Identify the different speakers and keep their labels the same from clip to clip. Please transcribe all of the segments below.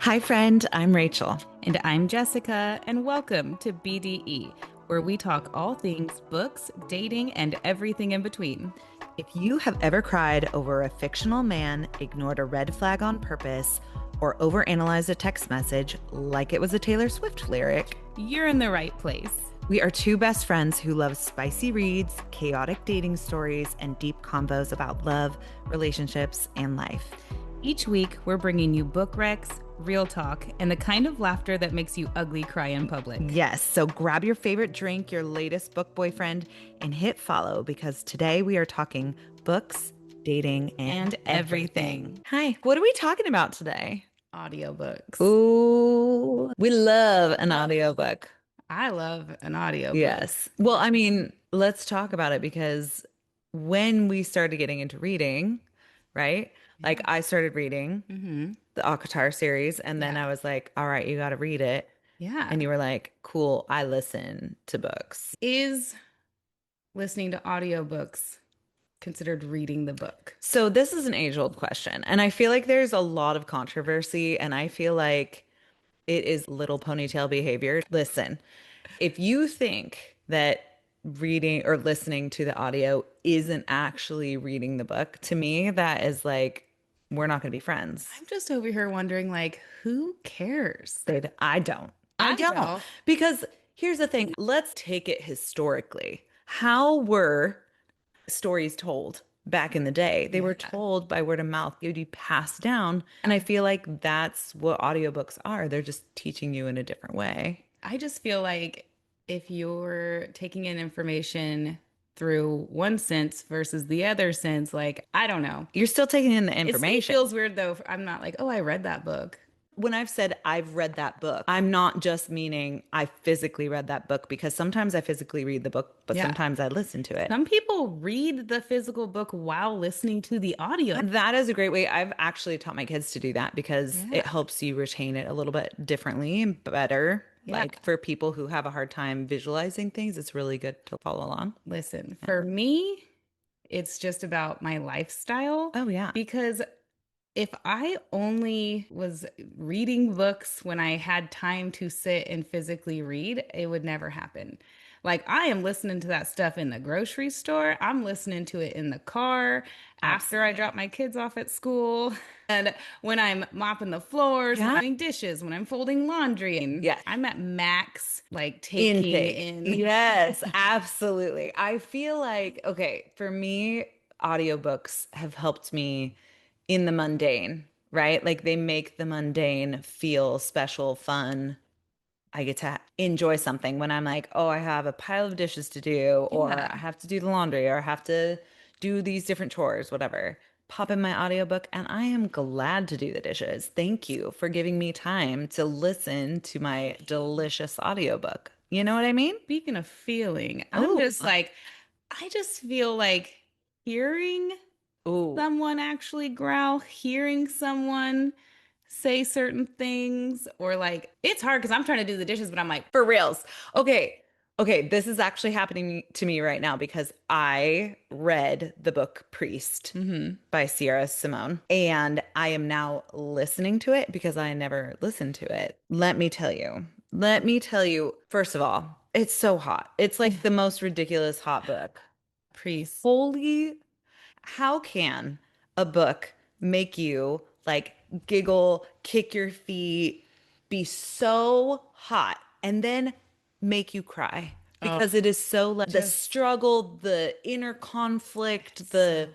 Speaker 1: Hi, friend. I'm Rachel.
Speaker 2: And I'm Jessica, and welcome to BDE, where we talk all things books, dating, and everything in between.
Speaker 1: If you have ever cried over a fictional man, ignored a red flag on purpose, or overanalyzed a text message like it was a Taylor Swift lyric,
Speaker 2: You're in the right place.
Speaker 1: we are two best friends who love spicy reads, chaotic dating stories, and deep convos about love, relationships, and life.
Speaker 2: Each week, we're bringing you book recs, real talk, and the kind of laughter that makes you ugly cry in public.
Speaker 1: Yes, so grab your favorite drink, your latest book boyfriend, and hit follow because today we are talking books, dating, and everything. Hi, what are we talking about today?
Speaker 2: Audiobooks.
Speaker 1: Ooh, we love an audiobook.
Speaker 2: I love an audiobook.
Speaker 1: Yes. Well, I mean, let's talk about it because when we started getting into reading, right? Like
Speaker 2: Yeah.
Speaker 1: I started reading
Speaker 2: Mm-hmm.
Speaker 1: the Akatar series, and then
Speaker 2: Yeah.
Speaker 1: I was like, all right, you got to read it.
Speaker 2: Yeah.
Speaker 1: And you were like, cool, I listen to books.
Speaker 2: Is listening to audiobooks considered reading the book?
Speaker 1: So this is an age-old question, and I feel like there's a lot of controversy, and I feel like it is little ponytail behavior. Listen, if you think that reading or listening to the audio isn't actually reading the book, to me, that is like, we're not going to be friends.
Speaker 2: I'm just over here wondering, like, who cares?
Speaker 1: I don't. I
Speaker 2: I
Speaker 1: don't.
Speaker 2: don't.
Speaker 1: Because here's the thing, let's take it historically. How were stories told back in the day? They were
Speaker 2: Yeah.
Speaker 1: told by word of mouth. It would be passed down. And I feel like that's what audiobooks are. They're just teaching you in a different way.
Speaker 2: I just feel like if you're taking in information through one sense versus the other sense, like, I don't know.
Speaker 1: You're still taking in the
Speaker 2: It
Speaker 1: information.
Speaker 2: feels weird though. I'm not like, oh, I read that book.
Speaker 1: When I've said I've read that book, I'm not just meaning I physically read that book because sometimes I physically read the book, but
Speaker 2: Yeah.
Speaker 1: sometimes I listen to it.
Speaker 2: Some people read the physical book while listening to the audio.
Speaker 1: That is a great way. I've actually taught my kids to do that because it
Speaker 2: Yeah.
Speaker 1: helps you retain it a little bit differently and better.
Speaker 2: Yeah.
Speaker 1: Like for people who have a hard time visualizing things, it's really good to follow along.
Speaker 2: Listen, for me, it's just about my lifestyle
Speaker 1: Oh, yeah.
Speaker 2: because if I only was reading books when I had time to sit and physically read, it would never happen. Like, I am listening to that stuff in the grocery store. I'm listening to it in the car after I
Speaker 1: Absolutely.
Speaker 2: drop my kids off at school. And when I'm mopping the floors, when
Speaker 1: Yeah.
Speaker 2: I'm doing dishes, when I'm folding laundry, and
Speaker 1: Yes.
Speaker 2: I'm at max, like taking
Speaker 1: Intake.
Speaker 2: in.
Speaker 1: Yes, absolutely. I feel like, okay, for me, audiobooks have helped me in the mundane, right? Like they make the mundane feel special, fun. I get to enjoy something when I'm like, oh, I have a pile of dishes to do, or I
Speaker 2: Yeah.
Speaker 1: have to do the laundry, or I have to do these different chores, whatever. Pop in my audiobook, and I am glad to do the dishes. Thank you for giving me time to listen to my delicious audiobook. You know what I mean?
Speaker 2: Speaking of feeling, I'm
Speaker 1: Oh,
Speaker 2: just like, I just feel like hearing
Speaker 1: oh,
Speaker 2: someone actually growl, hearing someone say certain things, or like it's hard because I'm trying to do the dishes, but I'm like,
Speaker 1: for reals. Okay. Okay, this is actually happening to me right now because I read the book Priest
Speaker 2: hmm
Speaker 1: by Sierra Simone and I am now listening to it because I never listened to it. Let me tell you, first of all, it's so hot. It's like the most ridiculous hot book.
Speaker 2: priest.
Speaker 1: Holy, how can a book make you like giggle, kick your feet, be so hot, and then make you cry?
Speaker 2: Oh,
Speaker 1: Because it is so like the
Speaker 2: just
Speaker 1: struggle, the inner conflict,
Speaker 2: so good.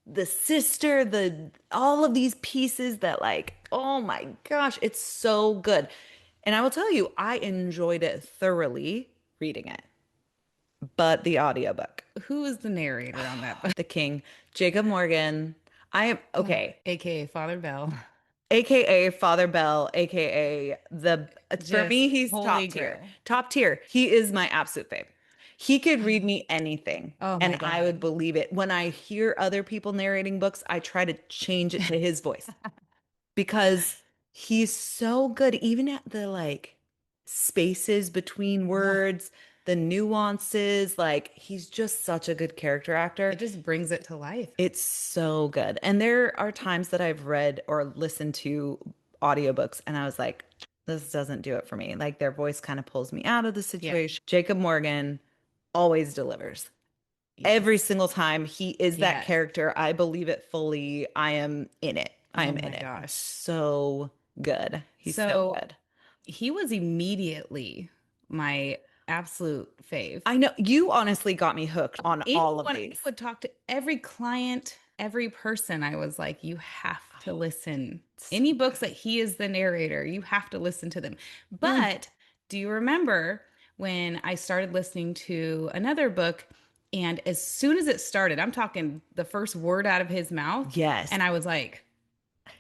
Speaker 1: the sister, the all of these pieces that like, oh my gosh, it's so good. And I will tell you, I enjoyed it thoroughly reading it, but the audiobook.
Speaker 2: Who is the narrator on that book?
Speaker 1: The King, Jacob Morgan. I am
Speaker 2: Oh,
Speaker 1: okay,
Speaker 2: AKA Father Bell.
Speaker 1: aka Father Bell, aka the for
Speaker 2: Just
Speaker 1: me, he's
Speaker 2: holy
Speaker 1: top tier.
Speaker 2: grail.
Speaker 1: Top tier. He is my absolute fave. He could read me anything
Speaker 2: Oh my
Speaker 1: and I would
Speaker 2: God.
Speaker 1: believe it. When I hear other people narrating books, I try to change it to his voice because he's so good, even at the like spaces between
Speaker 2: Yeah.
Speaker 1: words, the nuances. Like, he's just such a good character actor.
Speaker 2: It just brings it to life.
Speaker 1: It's so good. And there are times that I've read or listened to audiobooks and I was like, this doesn't do it for me. Like their voice kind of pulls me out of the
Speaker 2: Yeah.
Speaker 1: situation. Jacob Morgan always delivers. Every
Speaker 2: Yes.
Speaker 1: single time he is that
Speaker 2: Yes.
Speaker 1: character. I believe it fully. I am in it. I
Speaker 2: Oh
Speaker 1: am in
Speaker 2: my
Speaker 1: it.
Speaker 2: gosh.
Speaker 1: So good. He's so
Speaker 2: So
Speaker 1: good.
Speaker 2: he was immediately my absolute fave.
Speaker 1: I know you honestly got me hooked on all of
Speaker 2: Anyone, I
Speaker 1: these.
Speaker 2: would talk to every client, every person. I was like, you have to listen.
Speaker 1: So
Speaker 2: Any books that
Speaker 1: good.
Speaker 2: he is the narrator, you have to listen to them.
Speaker 1: Mm.
Speaker 2: But do you remember when I started listening to another book? And as soon as it started, I'm talking the first word out of his mouth,
Speaker 1: Yes.
Speaker 2: and I was like,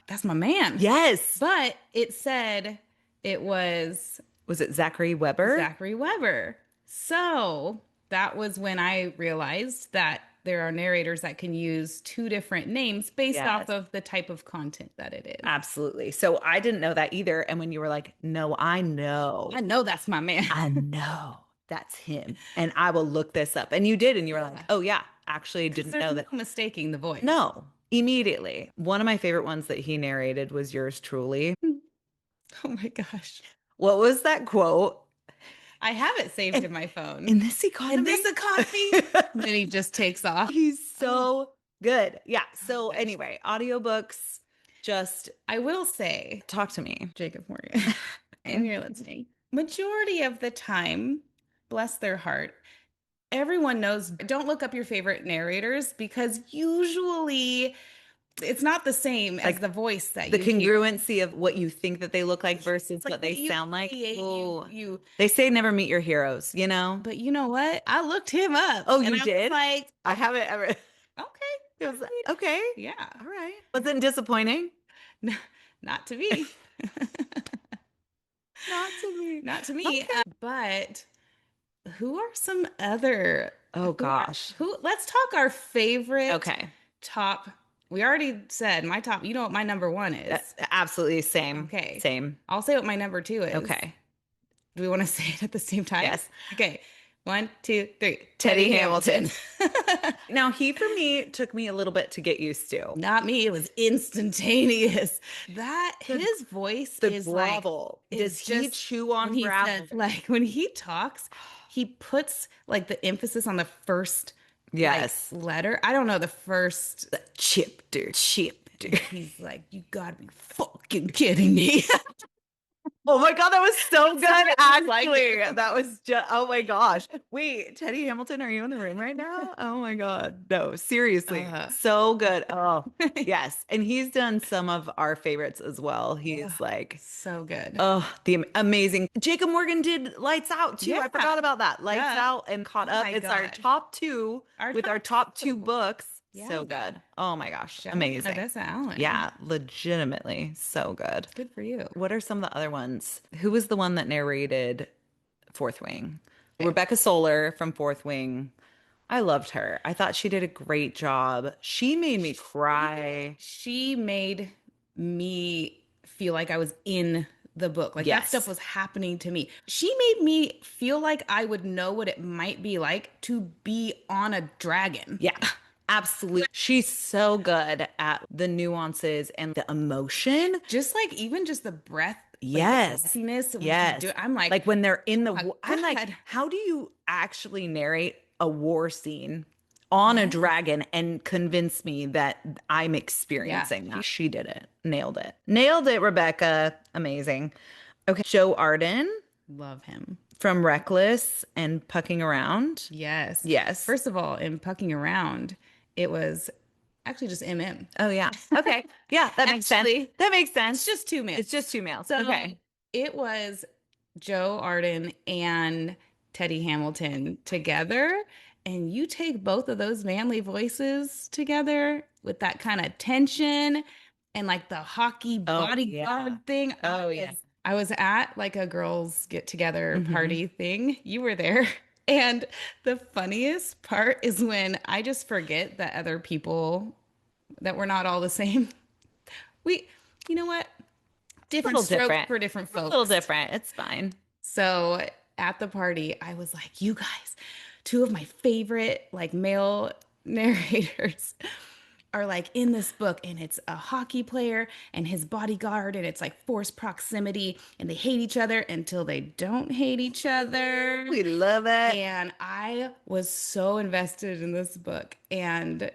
Speaker 2: that's my man.
Speaker 1: Yes.
Speaker 2: But it said it was
Speaker 1: Was it Zachary Weber?
Speaker 2: Zachary Weber. So that was when I realized that there are narrators that can use two different names based off
Speaker 1: Yes.
Speaker 2: of the type of content that it is.
Speaker 1: Absolutely. So I didn't know that either. And when you were like, no, I know.
Speaker 2: I know that's my man.
Speaker 1: I know that's him. And I will look this up. And you did. And you were like,
Speaker 2: Yeah.
Speaker 1: oh, yeah, actually
Speaker 2: Because
Speaker 1: didn't
Speaker 2: there's
Speaker 1: know
Speaker 2: no
Speaker 1: that.
Speaker 2: mistaking the voice.
Speaker 1: No, immediately. One of my favorite ones that he narrated was yours truly.
Speaker 2: Oh my gosh.
Speaker 1: What was that quote?
Speaker 2: I have it saved
Speaker 1: In,
Speaker 2: in my phone.
Speaker 1: in this
Speaker 2: In
Speaker 1: economy?
Speaker 2: this economy. And then he just takes off.
Speaker 1: He's
Speaker 2: Oh,
Speaker 1: so good. Yeah.
Speaker 2: oh
Speaker 1: So,
Speaker 2: my gosh.
Speaker 1: anyway, audiobooks, just
Speaker 2: I will say,
Speaker 1: talk to me.
Speaker 2: Jacob Morgan, and you're listening. Majority of the time, bless their heart, everyone knows don't look up your favorite narrators because usually it's not the same as
Speaker 1: Like
Speaker 2: the voice that
Speaker 1: the
Speaker 2: you hear.
Speaker 1: congruency of what you think that they look like versus
Speaker 2: It's like
Speaker 1: what they
Speaker 2: what you
Speaker 1: sound like.
Speaker 2: create,
Speaker 1: Oh,
Speaker 2: you
Speaker 1: they say never meet your heroes, you know?
Speaker 2: but you know what? I looked him up
Speaker 1: Oh,
Speaker 2: and
Speaker 1: you
Speaker 2: I was
Speaker 1: did?
Speaker 2: like,
Speaker 1: I haven't ever.
Speaker 2: okay,
Speaker 1: It
Speaker 2: I
Speaker 1: was
Speaker 2: mean,
Speaker 1: okay.
Speaker 2: yeah.
Speaker 1: All right. Wasn't disappointing.
Speaker 2: Not to me.
Speaker 1: Not to me.
Speaker 2: Not to me.
Speaker 1: Okay.
Speaker 2: But who are some other
Speaker 1: Oh gosh.
Speaker 2: who let's talk our favorite
Speaker 1: Okay.
Speaker 2: top. We already said my top, you know what my number one
Speaker 1: Uh,
Speaker 2: is.
Speaker 1: Absolutely same.
Speaker 2: Okay.
Speaker 1: Same.
Speaker 2: I'll say what my number two is.
Speaker 1: Okay.
Speaker 2: Do we want to say it at the same time?
Speaker 1: Yes.
Speaker 2: Okay. One, two, three.
Speaker 1: Teddy
Speaker 2: Teddy Hamilton.
Speaker 1: Hamilton. Now, he for me took me a little bit to get used to.
Speaker 2: Not me. It was instantaneous. That
Speaker 1: The
Speaker 2: his voice
Speaker 1: the
Speaker 2: is like,
Speaker 1: gravel. Does
Speaker 2: it's
Speaker 1: he
Speaker 2: just
Speaker 1: chew
Speaker 2: when
Speaker 1: on
Speaker 2: he
Speaker 1: gravel?
Speaker 2: says, like, when he talks, he puts like the emphasis on the first like
Speaker 1: Yes.
Speaker 2: letter. I don't know the first.
Speaker 1: Chipter, chipter.
Speaker 2: He's like, you gotta be fucking kidding me.
Speaker 1: Oh my God, that was so good,
Speaker 2: Something like
Speaker 1: actually.
Speaker 2: it.
Speaker 1: That was just, oh my gosh. Wait, Teddy Hamilton, are you in the room right now? Oh my God. No, seriously.
Speaker 2: Uh,
Speaker 1: So good. Oh, yes. And he's done some of our favorites as well.
Speaker 2: ugh,
Speaker 1: He's like,
Speaker 2: so good.
Speaker 1: oh, amazing. Jacob Morgan did Lights Out too.
Speaker 2: Yeah.
Speaker 1: I forgot about that. Lights
Speaker 2: Yeah.
Speaker 1: Out and Caught
Speaker 2: Oh
Speaker 1: Up.
Speaker 2: my
Speaker 1: It's our
Speaker 2: gosh.
Speaker 1: top two
Speaker 2: Our
Speaker 1: with
Speaker 2: top
Speaker 1: our top
Speaker 2: two.
Speaker 1: two books.
Speaker 2: Yeah.
Speaker 1: So good. Oh my gosh.
Speaker 2: Shout out to
Speaker 1: Amazing.
Speaker 2: Odessa Allen.
Speaker 1: Yeah, legitimately so good.
Speaker 2: Good for you.
Speaker 1: What are some of the other ones? Who was the one that narrated Fourth Wing?
Speaker 2: Okay.
Speaker 1: Rebecca Solar from Fourth Wing. I loved her. I thought she did a great job. She made me cry.
Speaker 2: She made me feel like I was in the book. Like that stuff
Speaker 1: Yes.
Speaker 2: was happening to me. She made me feel like I would know what it might be like to be on a dragon.
Speaker 1: Yeah, absolutely. She's so good at the nuances and the emotion.
Speaker 2: Just like even just the breath, like the
Speaker 1: Yes.
Speaker 2: breathiness when she's
Speaker 1: Yes.
Speaker 2: doing. I'm
Speaker 1: Like when they're in the,
Speaker 2: my
Speaker 1: I'm like,
Speaker 2: God.
Speaker 1: how do you actually narrate a war scene on a
Speaker 2: Yeah.
Speaker 1: dragon and convince me that I'm experiencing that? She did it. Nailed it. Nailed it, Rebecca. Amazing. Okay. Joe Arden
Speaker 2: Love him.
Speaker 1: from Reckless and Pucking Around.
Speaker 2: Yes.
Speaker 1: Yes.
Speaker 2: First of all, in Pucking Around, it was actually just MM.
Speaker 1: Oh, yeah. Okay. Yeah, that makes sense.
Speaker 2: Actually,
Speaker 1: That makes
Speaker 2: It's
Speaker 1: sense.
Speaker 2: just two males.
Speaker 1: It's just two males.
Speaker 2: So
Speaker 1: Okay.
Speaker 2: it was Joe Arden and Teddy Hamilton together. And you take both of those manly voices together with that kind of tension and like the hockey
Speaker 1: Oh,
Speaker 2: bodyguard
Speaker 1: yeah.
Speaker 2: thing.
Speaker 1: Oh, yeah.
Speaker 2: I was at like a girls get together
Speaker 1: Mhm.
Speaker 2: party thing. You were there. And the funniest part is when I just forget that other people, that we're not all the same. We, you know what? Different
Speaker 1: Little
Speaker 2: strokes
Speaker 1: different.
Speaker 2: for different
Speaker 1: A little
Speaker 2: folks.
Speaker 1: different. It's fine.
Speaker 2: So at the party, I was like, you guys, two of my favorite like male narrators. are like in this book, and it's a hockey player and his bodyguard, and it's like forced proximity, and they hate each other until they don't hate each other.
Speaker 1: We love it.
Speaker 2: And I was so invested in this book. And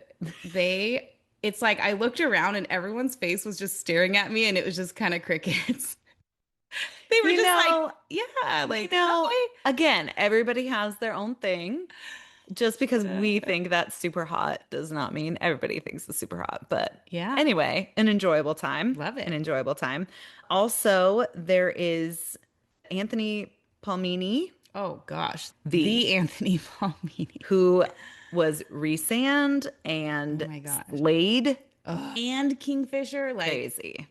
Speaker 2: they, it's like I looked around and everyone's face was just staring at me, and it was just kind of crickets. They were
Speaker 1: You
Speaker 2: just like,
Speaker 1: know,
Speaker 2: yeah,
Speaker 1: you
Speaker 2: like,
Speaker 1: know,
Speaker 2: hi.
Speaker 1: again, everybody has their own thing. Just because we
Speaker 2: Uh,
Speaker 1: think that's super hot does not mean everybody thinks it's super hot. But
Speaker 2: yeah,
Speaker 1: anyway, an enjoyable time.
Speaker 2: love
Speaker 1: An
Speaker 2: it.
Speaker 1: enjoyable time. Also, there is Anthony Palmini,
Speaker 2: Oh gosh,
Speaker 1: the
Speaker 2: the Anthony Palmini.
Speaker 1: who was Resand
Speaker 2: Oh
Speaker 1: and
Speaker 2: my gosh.
Speaker 1: Slade.
Speaker 2: Ugh. And Kingfisher, like,
Speaker 1: Crazy.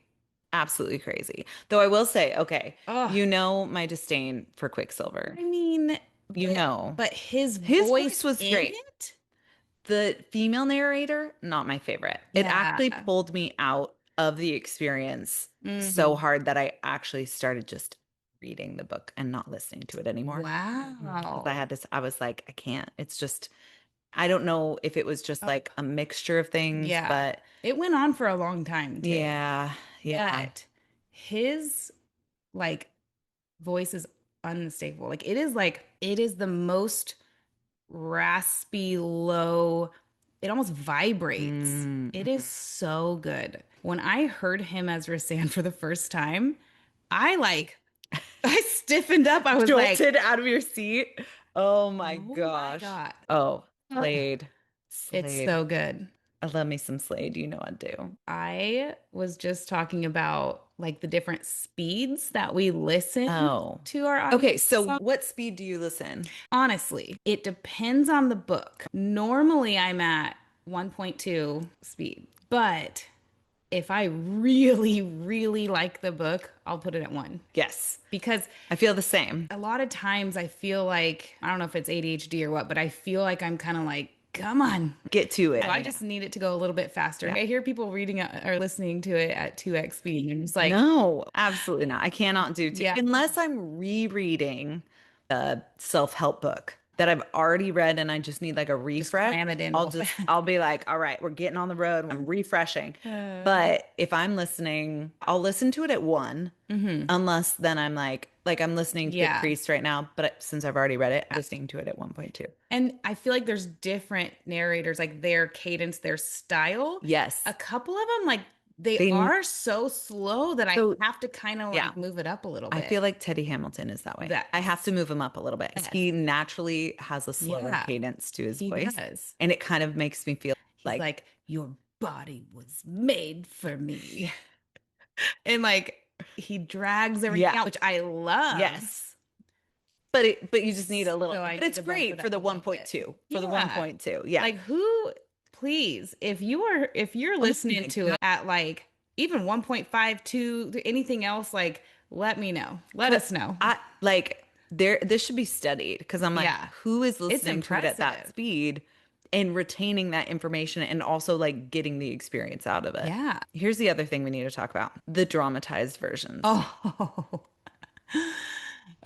Speaker 1: Absolutely crazy. Though I will say, okay,
Speaker 2: oh,
Speaker 1: you know my disdain for Quicksilver.
Speaker 2: I mean,
Speaker 1: You know,
Speaker 2: but his
Speaker 1: his voice
Speaker 2: voice
Speaker 1: was
Speaker 2: in
Speaker 1: great.
Speaker 2: it,
Speaker 1: The female narrator, not my favorite. It
Speaker 2: yeah.
Speaker 1: actually pulled me out of the experience so
Speaker 2: Hmm.
Speaker 1: hard that I actually started just reading the book and not listening to it anymore. Because I
Speaker 2: Wow.
Speaker 1: had to, I was like, I can't. It's just, I don't know if it was just
Speaker 2: Oh,
Speaker 1: like a mixture of things,
Speaker 2: yeah.
Speaker 1: but
Speaker 2: It went on for a long time too.
Speaker 1: yeah, yeah.
Speaker 2: But his like voice is unmistakable. Like it is the most raspy, low. It almost vibrates.
Speaker 1: Mm.
Speaker 2: It is so good. When I heard him as Rasan for the first time, I like I stiffened up. I was like,
Speaker 1: Jolted out of your seat. Oh my
Speaker 2: oh my
Speaker 1: gosh.
Speaker 2: God.
Speaker 1: Oh,
Speaker 2: Ugh.
Speaker 1: Slade.
Speaker 2: It's
Speaker 1: Slade.
Speaker 2: so good.
Speaker 1: I love me some Slade. You know I do.
Speaker 2: I was just talking about like the different speeds that we listen
Speaker 1: Oh.
Speaker 2: to our
Speaker 1: Okay,
Speaker 2: audiobooks
Speaker 1: so
Speaker 2: on.
Speaker 1: what speed do you listen?
Speaker 2: Honestly, it depends on the book. Normally, I'm at 1.2 speed, but if I really, really like the book, I'll put it at one.
Speaker 1: Yes,
Speaker 2: Because
Speaker 1: I feel the same.
Speaker 2: a lot of times I feel like, I don't know if it's ADHD or what, but I feel like I'm kind of like, come on.
Speaker 1: Get to it.
Speaker 2: So I just need it to go a little bit faster.
Speaker 1: Yeah.
Speaker 2: I hear people reading or listening to it at 2x speed, and it's like,
Speaker 1: No, absolutely not. I cannot do two
Speaker 2: yeah,
Speaker 1: unless I'm rereading a self-help book that I've already read and I just need like a
Speaker 2: just
Speaker 1: refresh.
Speaker 2: cram it in real fast.
Speaker 1: I'll be like, all right, we're getting on the road. I'm refreshing. But if I'm listening, I'll listen to it at one,
Speaker 2: Hmm.
Speaker 1: unless then I'm like I'm listening to
Speaker 2: Yeah.
Speaker 1: Priest right now, but since I've already read it, I'm listening to it at 1.2.
Speaker 2: And I feel like there's different narrators, like their cadence, their style.
Speaker 1: Yes.
Speaker 2: A couple of them, like they
Speaker 1: They
Speaker 2: are so slow that I
Speaker 1: so
Speaker 2: have to kind of
Speaker 1: yeah.
Speaker 2: like move it up a little
Speaker 1: I
Speaker 2: bit.
Speaker 1: feel like Teddy Hamilton is that way. I have
Speaker 2: That's,
Speaker 1: to move him up a little bit because
Speaker 2: yes.
Speaker 1: he naturally has a slower
Speaker 2: Yeah,
Speaker 1: cadence to his
Speaker 2: he
Speaker 1: voice.
Speaker 2: does.
Speaker 1: And it kind of makes me feel
Speaker 2: He's
Speaker 1: like,
Speaker 2: like, your body was made for me. And like he drags everything
Speaker 1: yeah,
Speaker 2: out, which I love.
Speaker 1: yes. But you just need a little,
Speaker 2: So I
Speaker 1: but
Speaker 2: need
Speaker 1: it's
Speaker 2: to bump
Speaker 1: great
Speaker 2: it
Speaker 1: for
Speaker 2: up
Speaker 1: the
Speaker 2: a little bit.
Speaker 1: 1.2, for the
Speaker 2: Yeah.
Speaker 1: 1.2. Yeah.
Speaker 2: Like who, please, if you're
Speaker 1: Oh
Speaker 2: listening
Speaker 1: my
Speaker 2: to
Speaker 1: God.
Speaker 2: it at like even 1.52 to anything else, like let me know. Let
Speaker 1: 'Cause
Speaker 2: us know.
Speaker 1: I like this should be studied because I'm like,
Speaker 2: Yeah.
Speaker 1: who is
Speaker 2: It's
Speaker 1: listening to it at that
Speaker 2: impressive.
Speaker 1: speed and retaining that information and also like getting the experience out of it?
Speaker 2: Yeah.
Speaker 1: Here's the other thing we need to talk about, the dramatized versions.
Speaker 2: Oh.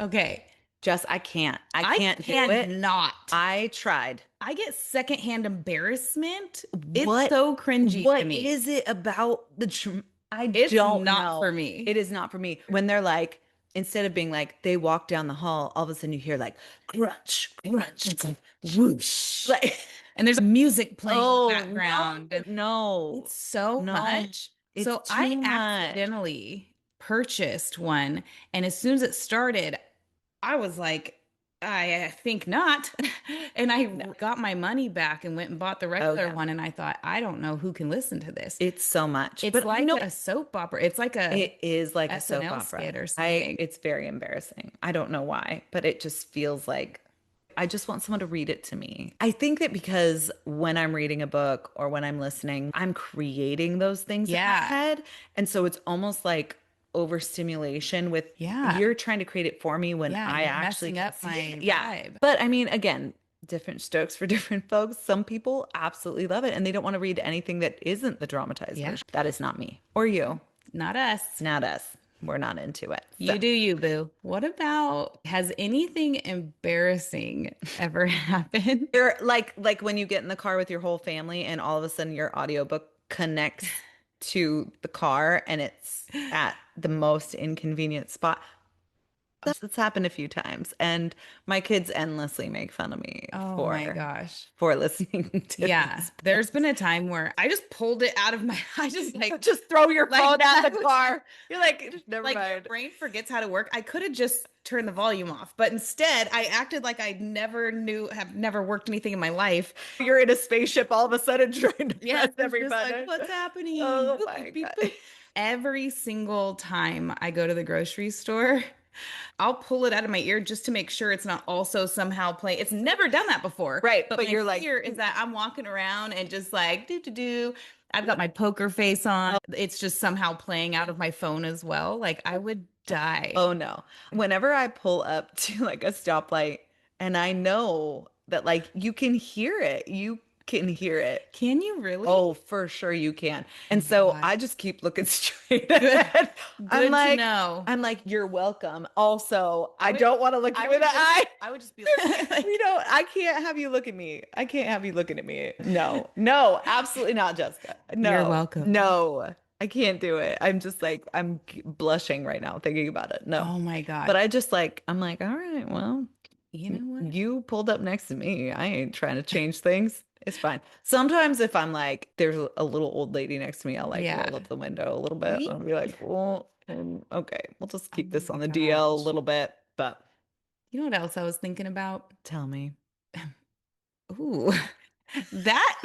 Speaker 2: Okay.
Speaker 1: Just I can't. I
Speaker 2: I
Speaker 1: can't do it.
Speaker 2: cannot.
Speaker 1: I tried.
Speaker 2: I get secondhand embarrassment. It's
Speaker 1: What
Speaker 2: so cringy to
Speaker 1: what
Speaker 2: me.
Speaker 1: is it about I
Speaker 2: It's
Speaker 1: don't
Speaker 2: not
Speaker 1: know.
Speaker 2: for me.
Speaker 1: It is not for me. When they're like, instead of being like, they walk down the hall, all of a sudden you hear like crunch, crunch, whoosh. Like,
Speaker 2: And there's music playing in the
Speaker 1: oh
Speaker 2: background.
Speaker 1: no,
Speaker 2: And
Speaker 1: no,
Speaker 2: it's so
Speaker 1: no.
Speaker 2: much.
Speaker 1: It's
Speaker 2: So I
Speaker 1: too much.
Speaker 2: accidentally purchased one. And as soon as it started, I was like, I think not. And I
Speaker 1: No.
Speaker 2: got my money back and went and bought the
Speaker 1: Oh
Speaker 2: regular
Speaker 1: yeah.
Speaker 2: one. And I thought, I don't know who can listen to this.
Speaker 1: It's so much.
Speaker 2: It's
Speaker 1: But you
Speaker 2: like
Speaker 1: know,
Speaker 2: a soap opera. It's like a
Speaker 1: it is like a soap
Speaker 2: SNL
Speaker 1: opera.
Speaker 2: skit or
Speaker 1: I
Speaker 2: something.
Speaker 1: it's very embarrassing. I don't know why, but it just feels like I just want someone to read it to me. I think that because when I'm reading a book or when I'm listening, I'm creating those things in my
Speaker 2: Yeah.
Speaker 1: head. And so it's almost like overstimulation with
Speaker 2: Yeah.
Speaker 1: you're trying to create it for me when
Speaker 2: Yeah.
Speaker 1: I
Speaker 2: You're
Speaker 1: actually
Speaker 2: messing
Speaker 1: can
Speaker 2: up
Speaker 1: see
Speaker 2: my
Speaker 1: it. Yeah.
Speaker 2: vibe.
Speaker 1: But I mean, again, different strokes for different folks. Some people absolutely love it and they don't want to read anything that isn't the dramatized
Speaker 2: Yeah.
Speaker 1: version. That is not me or you.
Speaker 2: Not us.
Speaker 1: Not us. we're not into it. So
Speaker 2: You do you, boo. What about, has anything embarrassing ever happened?
Speaker 1: you're like when you get in the car with your whole family and all of a sudden your audiobook connects to the car and it's at the most inconvenient spot. That's happened a few times, and my kids endlessly make fun of me
Speaker 2: Oh my
Speaker 1: for
Speaker 2: gosh.
Speaker 1: listening to
Speaker 2: Yeah,
Speaker 1: these.
Speaker 2: there's been a time where I just pulled it out of my, I just
Speaker 1: Just throw your
Speaker 2: like
Speaker 1: phone out
Speaker 2: I
Speaker 1: the
Speaker 2: was
Speaker 1: car. You're like, never
Speaker 2: like your
Speaker 1: mind.
Speaker 2: brain forgets how to work. I could have just turned the volume off, but instead I acted like I never knew, have never worked anything in my life.
Speaker 1: You're in a spaceship all of a sudden trying to
Speaker 2: Yes,
Speaker 1: press
Speaker 2: it's
Speaker 1: every
Speaker 2: just like,
Speaker 1: button.
Speaker 2: what's happening?
Speaker 1: Oh
Speaker 2: Boop,
Speaker 1: my
Speaker 2: beep, beep,
Speaker 1: God.
Speaker 2: boop. Every single time I go to the grocery store, I'll pull it out of my ear just to make sure it's not also somehow playing. It's never done that before.
Speaker 1: Right,
Speaker 2: But
Speaker 1: but
Speaker 2: my
Speaker 1: you're like,
Speaker 2: fear is that I'm walking around and just like do do do. I've got my poker face on.
Speaker 1: oh,
Speaker 2: It's just somehow playing out of my phone as well. Like I would die.
Speaker 1: oh no. Whenever I pull up to like a stoplight and I know that like you can hear it, you can hear it.
Speaker 2: Can you really?
Speaker 1: Oh, for sure you can.
Speaker 2: Oh
Speaker 1: And
Speaker 2: my
Speaker 1: so
Speaker 2: gosh.
Speaker 1: I just keep looking straight
Speaker 2: Good.
Speaker 1: ahead. I'm
Speaker 2: Good to
Speaker 1: like,
Speaker 2: know.
Speaker 1: you're welcome. Also,
Speaker 2: I
Speaker 1: I
Speaker 2: would
Speaker 1: don't want to look
Speaker 2: I
Speaker 1: you in
Speaker 2: would
Speaker 1: the
Speaker 2: just
Speaker 1: eye.
Speaker 2: I would just be
Speaker 1: We
Speaker 2: like,
Speaker 1: don't, I can't have you look at me. I can't have you looking at me. No, no, absolutely not, Jessica.
Speaker 2: you're
Speaker 1: No,
Speaker 2: welcome.
Speaker 1: no, I can't do it. I'm just like, blushing right now thinking about it. No.
Speaker 2: Oh my gosh.
Speaker 1: But I just like, I'm like, all right, well,
Speaker 2: You know what?
Speaker 1: you pulled up next to me. I ain't trying to change things. It's fine. Sometimes if I'm like, there's a little old lady next to me, I'll like
Speaker 2: Yeah.
Speaker 1: roll up the window a little bit.
Speaker 2: Ye-
Speaker 1: I'll be like, well, okay, we'll just
Speaker 2: Oh
Speaker 1: keep this on
Speaker 2: my
Speaker 1: the DL a
Speaker 2: gosh.
Speaker 1: little bit. But
Speaker 2: You know what else I was thinking about?
Speaker 1: tell me.
Speaker 2: Ooh, that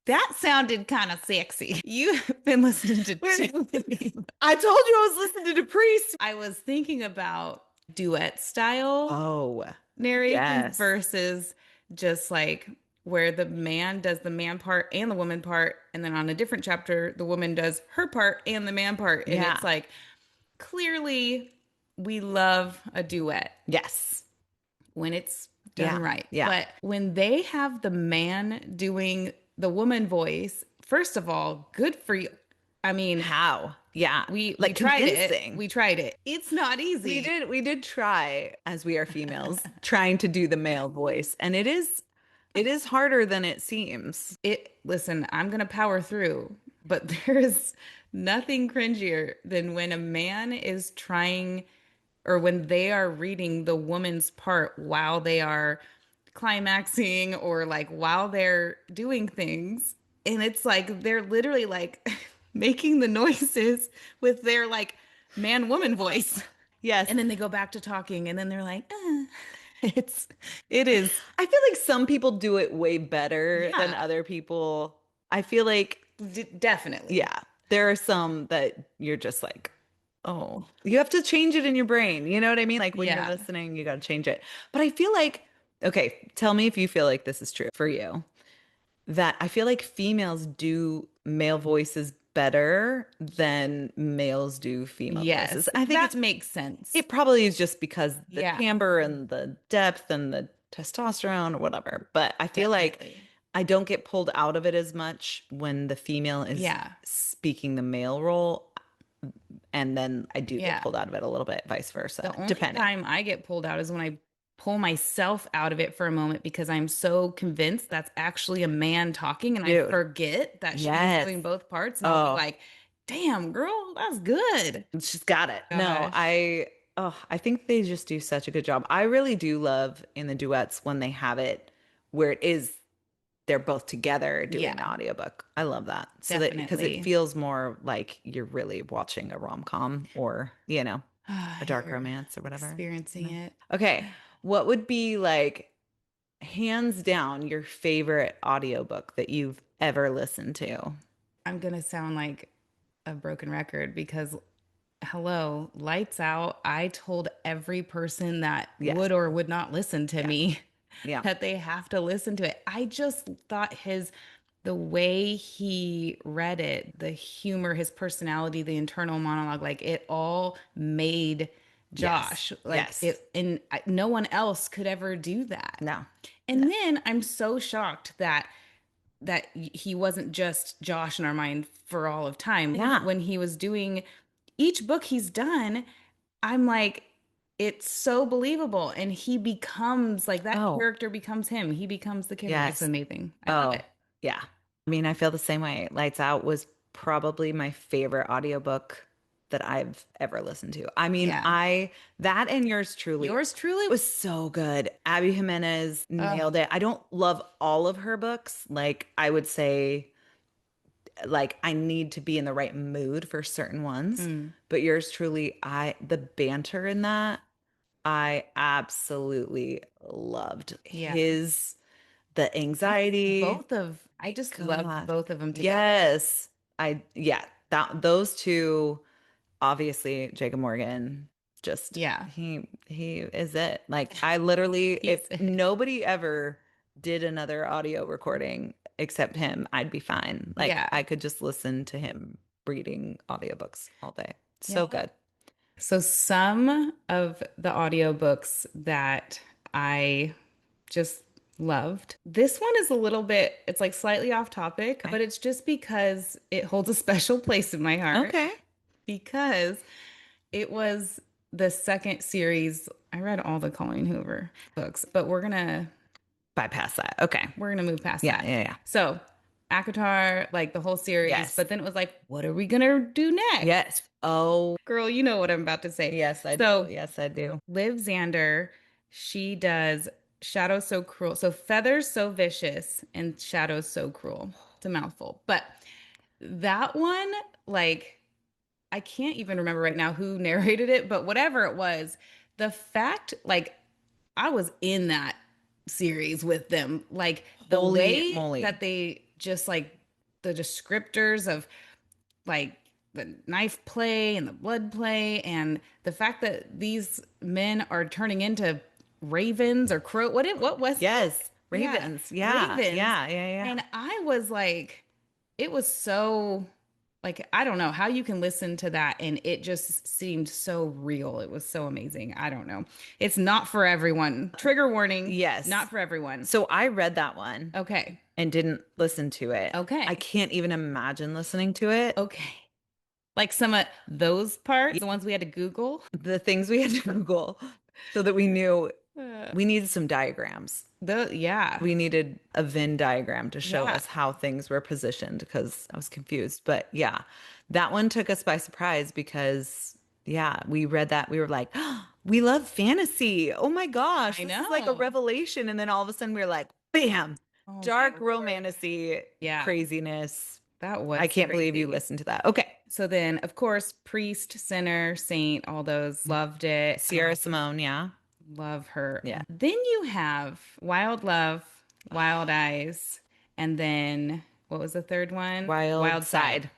Speaker 2: that sounded kind of sexy. You've been listening to
Speaker 1: Wait,
Speaker 2: too many.
Speaker 1: I told you I was listening to Priest.
Speaker 2: I was thinking about duet style
Speaker 1: Oh,
Speaker 2: narrations
Speaker 1: yes.
Speaker 2: versus just like where the man does the man part and the woman part, and then on a different chapter, the woman does her part and the man part. And it's
Speaker 1: Yeah.
Speaker 2: like clearly we love a duet
Speaker 1: Yes.
Speaker 2: when it's done
Speaker 1: Yeah.
Speaker 2: right.
Speaker 1: Yeah.
Speaker 2: But when they have the man doing the woman voice, first of all, good for you. I mean,
Speaker 1: How? Yeah.
Speaker 2: we
Speaker 1: Like
Speaker 2: tried it.
Speaker 1: convincing.
Speaker 2: We tried it. It's not
Speaker 1: We
Speaker 2: easy.
Speaker 1: did we did try, as we are females, trying to do the male voice, and it is harder than it seems.
Speaker 2: It listen, I'm gonna power through, but there's nothing cringier than when a man is trying or when they are reading the woman's part while they are climaxing or like while they're doing things. And it's like they're literally like making the noises with their like man woman voice.
Speaker 1: Yes.
Speaker 2: And then they go back to talking and then they're like, it's, it is,
Speaker 1: I feel like some people do it way better than
Speaker 2: yeah,
Speaker 1: other people. I feel like,
Speaker 2: definitely.
Speaker 1: yeah, there are some that you're just like, oh, you have to change it in your brain. You know what I mean? Like when you're
Speaker 2: Yeah.
Speaker 1: listening, you got to change it. But I feel like, okay, tell me if you feel like this is true for you, that I feel like females do male voices better than males do female voices.
Speaker 2: Yes,
Speaker 1: I think
Speaker 2: that makes sense.
Speaker 1: it probably is just because the
Speaker 2: Yeah,
Speaker 1: timbre and the depth and the testosterone or whatever. But I feel like
Speaker 2: definitely.
Speaker 1: I don't get pulled out of it as much when the female is
Speaker 2: Yeah,
Speaker 1: speaking the male role. And then I do get
Speaker 2: yeah.
Speaker 1: pulled out of it a little bit, vice
Speaker 2: The
Speaker 1: versa,
Speaker 2: only
Speaker 1: depending.
Speaker 2: time I get pulled out is when I pull myself out of it for a moment because I'm so convinced that's actually a man talking and I
Speaker 1: Dude,
Speaker 2: forget that she's
Speaker 1: yes.
Speaker 2: doing both parts and I'll be
Speaker 1: Oh,
Speaker 2: like, "Damn, girl, that's good."
Speaker 1: she's got it. No,
Speaker 2: Gosh.
Speaker 1: I think they just do such a good job. I really do love in the duets when they have it where it is they're both together doing the
Speaker 2: Yeah,
Speaker 1: audiobook. I love that. So that because it
Speaker 2: definitely.
Speaker 1: feels more like you're really watching a rom-com or, a dark
Speaker 2: You're
Speaker 1: romance or whatever.
Speaker 2: experiencing it.
Speaker 1: Okay. What would be like hands down your favorite audiobook that you've ever listened to?
Speaker 2: I'm gonna sound like a broken record because hello, lights out. I told every person that
Speaker 1: Yes.
Speaker 2: would or would not listen to
Speaker 1: Yeah.
Speaker 2: me
Speaker 1: Yeah.
Speaker 2: that they have to listen to it. I just thought the way he read it, the humor, his personality, the internal monologue, like it all made
Speaker 1: Yes.
Speaker 2: Josh like
Speaker 1: Yes.
Speaker 2: it, and no one else could ever do that.
Speaker 1: No. No.
Speaker 2: And then I'm so shocked that he wasn't just Josh in our mind for all of time.
Speaker 1: Yeah.
Speaker 2: When he was doing each book he's done, I'm like, it's so believable. And he becomes like that
Speaker 1: Oh,
Speaker 2: character becomes him. He becomes the character. It's
Speaker 1: yes.
Speaker 2: amazing. I love
Speaker 1: Oh,
Speaker 2: it.
Speaker 1: yeah. I mean, I feel the same way. Lights Out was probably my favorite audiobook that I've ever listened to. I mean,
Speaker 2: Yeah.
Speaker 1: I that and yours truly
Speaker 2: Yours truly?
Speaker 1: was so good. Abby Jimenez
Speaker 2: Uh,
Speaker 1: nailed it. I don't love all of her books. Like I would say like I need to be in the right mood for certain ones,
Speaker 2: mm,
Speaker 1: but yours truly, I the banter in that I absolutely loved.
Speaker 2: yeah.
Speaker 1: The anxiety.
Speaker 2: I
Speaker 1: My
Speaker 2: just loved
Speaker 1: God.
Speaker 2: both of them together.
Speaker 1: Yes. Yeah, that those two, obviously Jacob Morgan, just
Speaker 2: Yeah.
Speaker 1: he is it. Like I literally,
Speaker 2: He's,
Speaker 1: if nobody ever did another audio recording except him, I'd be fine. Like
Speaker 2: yeah.
Speaker 1: I could just listen to him reading audiobooks all day. So
Speaker 2: Yeah.
Speaker 1: good.
Speaker 2: So some of the audiobooks that I just loved. This one is a little bit, it's like slightly off topic,
Speaker 1: Okay.
Speaker 2: but it's just because it holds a special place in my heart
Speaker 1: Okay.
Speaker 2: because it was the second series. I read all the Colleen Hoover books, but
Speaker 1: Bypass that. Okay.
Speaker 2: we're gonna move past
Speaker 1: Yeah,
Speaker 2: that.
Speaker 1: yeah, yeah.
Speaker 2: So ACOTAR, like the whole series,
Speaker 1: Yes.
Speaker 2: but then it was like, what are we gonna do next?
Speaker 1: Yes. Oh,
Speaker 2: Girl, you know what I'm about to say.
Speaker 1: yes, I do.
Speaker 2: So
Speaker 1: Yes, I do.
Speaker 2: Liv Xander, she does Shadows So Cruel. So Feathers So Vicious and Shadows So Cruel. It's a mouthful. But that one, like, I can't even remember right now who narrated it, but whatever it was, the fact, like, I was in that series with them. Like, the
Speaker 1: Holy
Speaker 2: way
Speaker 1: moly.
Speaker 2: that they just, like, the descriptors of like the knife play and the blood play and the fact that these men are turning into ravens or crow what was it?
Speaker 1: Yes.
Speaker 2: Yeah,
Speaker 1: Ravens. Yeah.
Speaker 2: ravens.
Speaker 1: Yeah. Yeah. Yeah.
Speaker 2: And I was like, it was so like I don't know how you can listen to that and it just seemed so real. It was so amazing. I don't know. It's not for everyone. Trigger warning, not
Speaker 1: Yes.
Speaker 2: for everyone.
Speaker 1: So I read that one
Speaker 2: Okay.
Speaker 1: and didn't listen to it. I
Speaker 2: Okay.
Speaker 1: can't even imagine listening to it.
Speaker 2: Okay. Like some of those parts, the ones we had to Google.
Speaker 1: The things we had to Google so that we knew
Speaker 2: Uh,
Speaker 1: we needed some diagrams.
Speaker 2: yeah.
Speaker 1: We needed a Venn diagram to show
Speaker 2: Yeah.
Speaker 1: us how things were positioned because I was confused. But yeah, that one took us by surprise because, yeah, we read that. We were like, oh, we love fantasy. Oh my gosh,
Speaker 2: I
Speaker 1: this is like a
Speaker 2: know.
Speaker 1: revelation. And then all of a sudden we were like, bam,
Speaker 2: Oh my
Speaker 1: dark
Speaker 2: Lord.
Speaker 1: romantasy
Speaker 2: Yeah,
Speaker 1: craziness.
Speaker 2: that
Speaker 1: I
Speaker 2: was
Speaker 1: can't believe you
Speaker 2: crazy.
Speaker 1: listened to that. Okay.
Speaker 2: So then, of course, priest, sinner, saint, all those loved it.
Speaker 1: Sierra Simone, yeah.
Speaker 2: Love her.
Speaker 1: Yeah.
Speaker 2: Then you have Wild Love, Wild Eyes, and then what was the third one?
Speaker 1: Wild
Speaker 2: Wild Side.
Speaker 1: Side.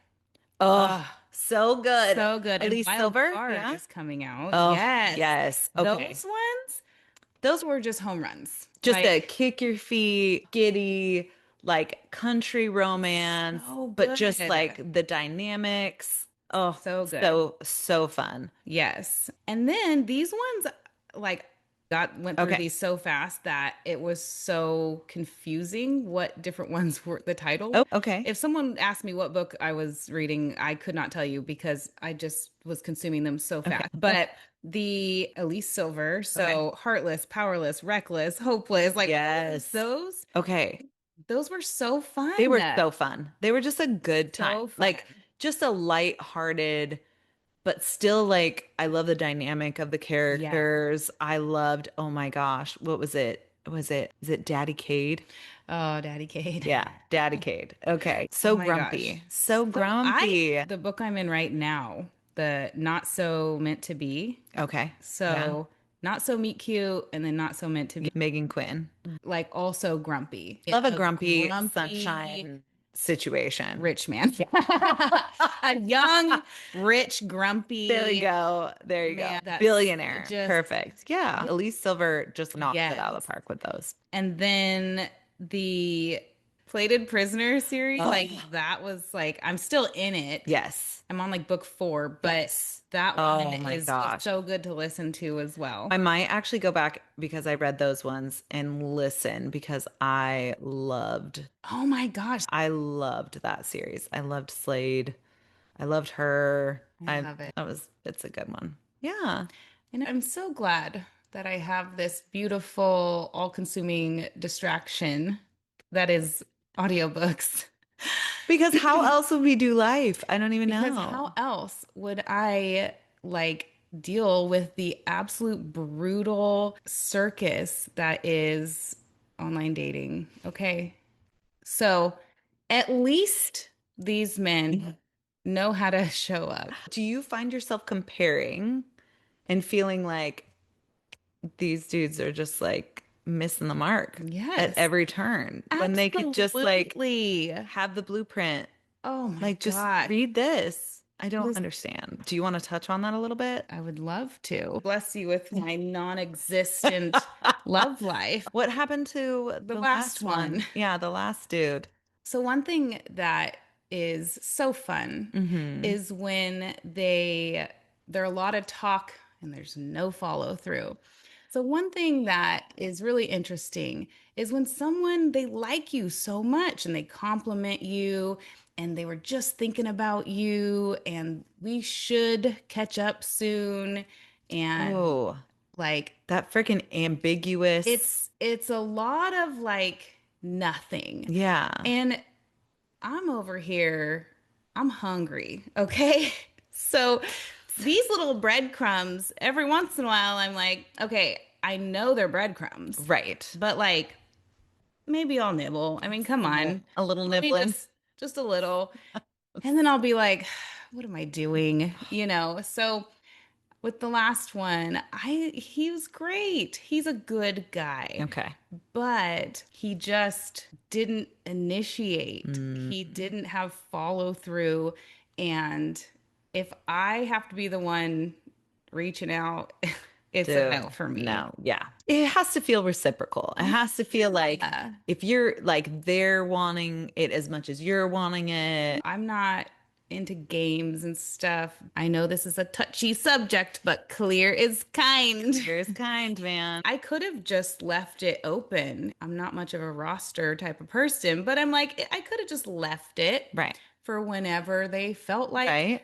Speaker 1: Oh,
Speaker 2: Oh,
Speaker 1: so good.
Speaker 2: so good. And
Speaker 1: Elise
Speaker 2: Wild
Speaker 1: Silver,
Speaker 2: Heart
Speaker 1: yeah.
Speaker 2: is coming out.
Speaker 1: Oh,
Speaker 2: Yes.
Speaker 1: yes. Okay.
Speaker 2: Those ones
Speaker 1: Those
Speaker 2: were just home runs.
Speaker 1: just a
Speaker 2: Like,
Speaker 1: kick your feet, giddy, like country romance,
Speaker 2: so
Speaker 1: but just
Speaker 2: good.
Speaker 1: like the dynamics. Oh,
Speaker 2: So good.
Speaker 1: so fun.
Speaker 2: Yes. And then these ones like got went through
Speaker 1: Okay.
Speaker 2: these so fast that it was so confusing what different ones were the titles.
Speaker 1: Oh, okay.
Speaker 2: If someone asked me what book I was reading, I could not tell you because I just was consuming them so
Speaker 1: Okay.
Speaker 2: fast. But the Elise Silver,
Speaker 1: Okay.
Speaker 2: so Heartless, Powerless, Reckless, Hopeless, like all of
Speaker 1: Yes. Okay.
Speaker 2: those were so
Speaker 1: They
Speaker 2: fun.
Speaker 1: were so fun. They were just a good time.
Speaker 2: So
Speaker 1: Like
Speaker 2: fun.
Speaker 1: just a light-hearted, but still like I love the dynamic of the
Speaker 2: Yeah.
Speaker 1: characters. I loved, oh my gosh, what was it? Is it Daddy Cade?
Speaker 2: Oh, Daddy Kate.
Speaker 1: Yeah, Daddy Cade. Okay.
Speaker 2: Oh
Speaker 1: So
Speaker 2: my gosh.
Speaker 1: grumpy. So
Speaker 2: So I
Speaker 1: grumpy.
Speaker 2: the book I'm in right now, the Not So Meant to Be.
Speaker 1: Okay. Yeah.
Speaker 2: So Not So Meet Cute and then Not So Meant to Be,
Speaker 1: Megan Quinn.
Speaker 2: like also grumpy.
Speaker 1: Love a
Speaker 2: A
Speaker 1: grumpy
Speaker 2: grumpy
Speaker 1: sunshine situation.
Speaker 2: rich man. A young, rich,
Speaker 1: There you
Speaker 2: grumpy
Speaker 1: go. There you go.
Speaker 2: man that's
Speaker 1: Billionaire.
Speaker 2: just
Speaker 1: Perfect. Yeah. Elise Silver just knocks it out of
Speaker 2: yes.
Speaker 1: the park with those.
Speaker 2: And then the Plated Prisoner series, like
Speaker 1: Oh,
Speaker 2: that was like I'm still in it.
Speaker 1: yes.
Speaker 2: I'm on like book 4, but
Speaker 1: Yes.
Speaker 2: that one
Speaker 1: Oh my
Speaker 2: is just
Speaker 1: gosh.
Speaker 2: so good to listen to as well.
Speaker 1: I might actually go back because I read those ones and listen because
Speaker 2: Oh my gosh.
Speaker 1: I loved that series. I loved Slade. I loved her.
Speaker 2: I love it.
Speaker 1: It's a good one. Yeah.
Speaker 2: And I'm so glad that I have this beautiful, all-consuming distraction that is audiobooks.
Speaker 1: Because how else would we do life? I don't even
Speaker 2: Because
Speaker 1: know.
Speaker 2: how else would I like deal with the absolute brutal circus that is online dating? Okay. So at least these men know how to show up.
Speaker 1: Do you find yourself comparing and feeling like these dudes are just like missing the mark at
Speaker 2: Yes,
Speaker 1: every turn when they could just like
Speaker 2: absolutely.
Speaker 1: have the blueprint?
Speaker 2: Oh my
Speaker 1: Like, just
Speaker 2: gosh.
Speaker 1: read this. I don't
Speaker 2: Listen,
Speaker 1: understand. Do you want to touch on that a little bit?
Speaker 2: I would love to. Bless you with my non-existent love life.
Speaker 1: What happened to
Speaker 2: The
Speaker 1: the
Speaker 2: last
Speaker 1: last
Speaker 2: one.
Speaker 1: one? Yeah, the last dude.
Speaker 2: So one thing that is so fun
Speaker 1: Mm-hmm.
Speaker 2: is when there are a lot of talk and there's no follow through. So one thing that is really interesting is when someone they like you so much and they compliment you and they were just thinking about you and we should catch up soon and
Speaker 1: Oh,
Speaker 2: like
Speaker 1: that freaking ambiguous.
Speaker 2: it's a lot of like nothing.
Speaker 1: Yeah.
Speaker 2: And I'm over here, I'm hungry, okay? So these little breadcrumbs, every once in a while, I'm like, okay, I know they're breadcrumbs,
Speaker 1: Right.
Speaker 2: but like maybe I'll nibble. I mean, come on.
Speaker 1: A little
Speaker 2: Let me
Speaker 1: nibbling.
Speaker 2: just a little. And then I'll be like, what am I doing? You know? So with the last one, he was great. He's a good guy,
Speaker 1: Okay.
Speaker 2: but he just didn't initiate.
Speaker 1: Mm,
Speaker 2: He didn't have follow through. And if I have to be the one reaching out, it's a no
Speaker 1: dude,
Speaker 2: for me.
Speaker 1: no. Yeah. It has to feel reciprocal. It has to feel like
Speaker 2: Yeah.
Speaker 1: if you're like they're wanting it as much as you're wanting it.
Speaker 2: I'm not into games and stuff. I know this is a touchy subject, but clear is kind.
Speaker 1: Here's kind, man.
Speaker 2: I could have just left it open. I'm not much of a roster type of person, but I'm like, I could have just left it
Speaker 1: Right.
Speaker 2: for whenever they felt like
Speaker 1: Right.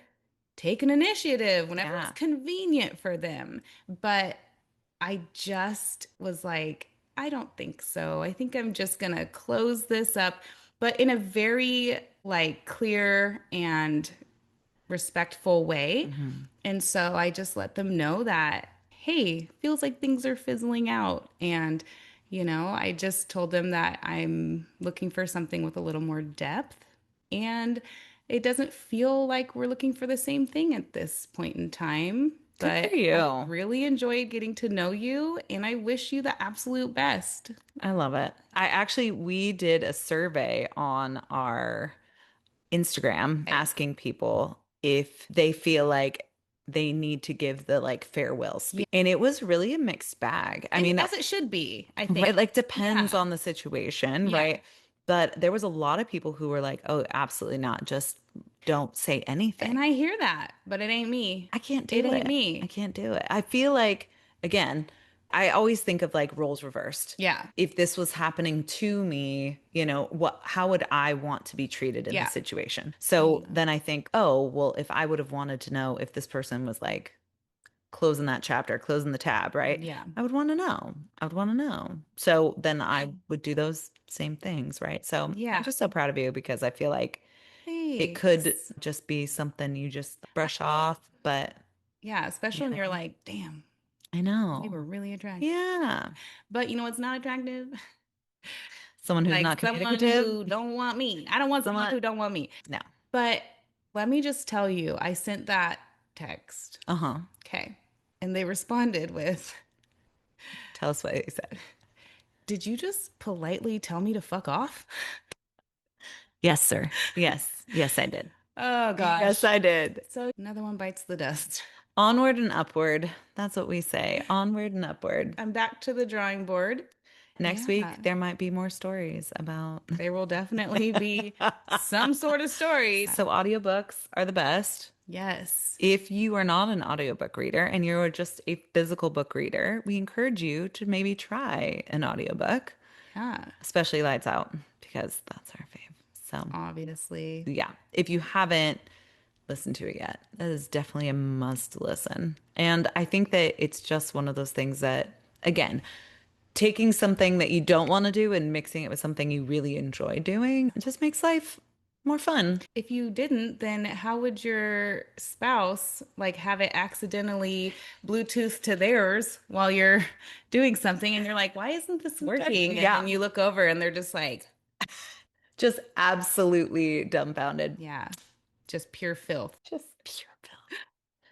Speaker 2: taking initiative, whenever it was
Speaker 1: Yeah.
Speaker 2: convenient for them. But I just was like, I don't think so. I think I'm just gonna close this up, but in a very like clear and respectful way.
Speaker 1: Hmm.
Speaker 2: And so I just let them know that, hey, feels like things are fizzling out. And, I just told them that I'm looking for something with a little more depth. And it doesn't feel like we're looking for the same thing at this point in time.
Speaker 1: Good for
Speaker 2: But I
Speaker 1: you.
Speaker 2: really enjoyed getting to know you, and I wish you the absolute best.
Speaker 1: I love it. We did a survey on our Instagram
Speaker 2: Okay.
Speaker 1: asking people if they feel like they need to give the like farewell
Speaker 2: Yeah.
Speaker 1: speech. And it was really a mixed bag. I
Speaker 2: And
Speaker 1: mean,
Speaker 2: as it should be, I think.
Speaker 1: it like depends
Speaker 2: Yeah.
Speaker 1: on the situation,
Speaker 2: Yeah.
Speaker 1: right? But there was a lot of people who were like, "Oh, absolutely not. Just don't say anything."
Speaker 2: And I hear that, but it ain't me.
Speaker 1: I can't
Speaker 2: It
Speaker 1: do
Speaker 2: ain't
Speaker 1: it. I
Speaker 2: me.
Speaker 1: can't do it. I feel like, again, I always think of like roles reversed.
Speaker 2: Yeah.
Speaker 1: If this was happening to me, how would I want to be treated in this
Speaker 2: Yeah.
Speaker 1: situation? So then I think, oh, well, if I would have wanted to know if this person was like closing that chapter, closing the tab, right?
Speaker 2: Yeah.
Speaker 1: I would want to know. I would want to know. So then I would do those same things, right? So I'm
Speaker 2: Yeah.
Speaker 1: just so proud of you because I feel like it could
Speaker 2: Thanks.
Speaker 1: just be something you just brush off, but
Speaker 2: Yeah,
Speaker 1: you
Speaker 2: especially when you're
Speaker 1: know,
Speaker 2: like, damn,
Speaker 1: I
Speaker 2: they
Speaker 1: know.
Speaker 2: were really attractive.
Speaker 1: Yeah.
Speaker 2: But you know what's not attractive?
Speaker 1: Someone who's
Speaker 2: Like
Speaker 1: not
Speaker 2: someone
Speaker 1: communicative.
Speaker 2: who don't want me. I don't want someone
Speaker 1: Someone,
Speaker 2: who don't want me.
Speaker 1: no.
Speaker 2: But let me just tell you, I sent that text.
Speaker 1: Uh-huh.
Speaker 2: Okay. And they responded with,
Speaker 1: Tell us what he said.
Speaker 2: did you just politely tell me to fuck off?
Speaker 1: Yes, sir. Yes. Yes, I did.
Speaker 2: Oh
Speaker 1: Yes,
Speaker 2: gosh.
Speaker 1: I did.
Speaker 2: So another one bites the dust.
Speaker 1: Onward and upward. That's what we say. Onward and upward.
Speaker 2: I'm back to the drawing board.
Speaker 1: Next
Speaker 2: Yeah.
Speaker 1: week, there might be more stories about.
Speaker 2: There will definitely be some sort of stories.
Speaker 1: So, audiobooks are the best.
Speaker 2: Yes.
Speaker 1: If you are not an audiobook reader and you're just a physical book reader, we encourage you to maybe try an audiobook,
Speaker 2: Yeah.
Speaker 1: especially Lights Out, because that's our fave. So,
Speaker 2: Obviously.
Speaker 1: yeah, if you haven't, listened to it yet. That is definitely a must listen. And I think that it's just one of those things that, again, taking something that you don't want to do and mixing it with something you really enjoy doing, it just makes life more fun.
Speaker 2: If you didn't, then how would your spouse like have it accidentally Bluetooth to theirs while you're doing something and you're like, why isn't this working? And then
Speaker 1: Yeah,
Speaker 2: you look over and they're just like,
Speaker 1: just absolutely dumbfounded.
Speaker 2: yeah, just pure filth.
Speaker 1: Just pure filth.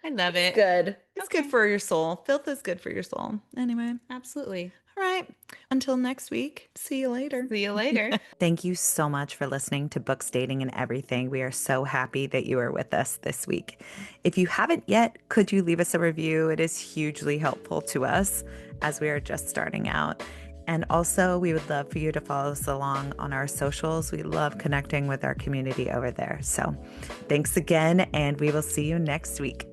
Speaker 2: I love
Speaker 1: It's
Speaker 2: it.
Speaker 1: good. It's good
Speaker 2: Okay,
Speaker 1: for your soul. Filth is good for your soul. Anyway,
Speaker 2: absolutely.
Speaker 1: all right. Until next week, see you later.
Speaker 2: See you later.
Speaker 1: Thank you so much for listening to Books, Dating, and Everything. We are so happy that you are with us this week. If you haven't yet, could you leave us a review? It is hugely helpful to us as we are just starting out. And also, we would love for you to follow us along on our socials. We love connecting with our community over there. So thanks again, and we will see you next week.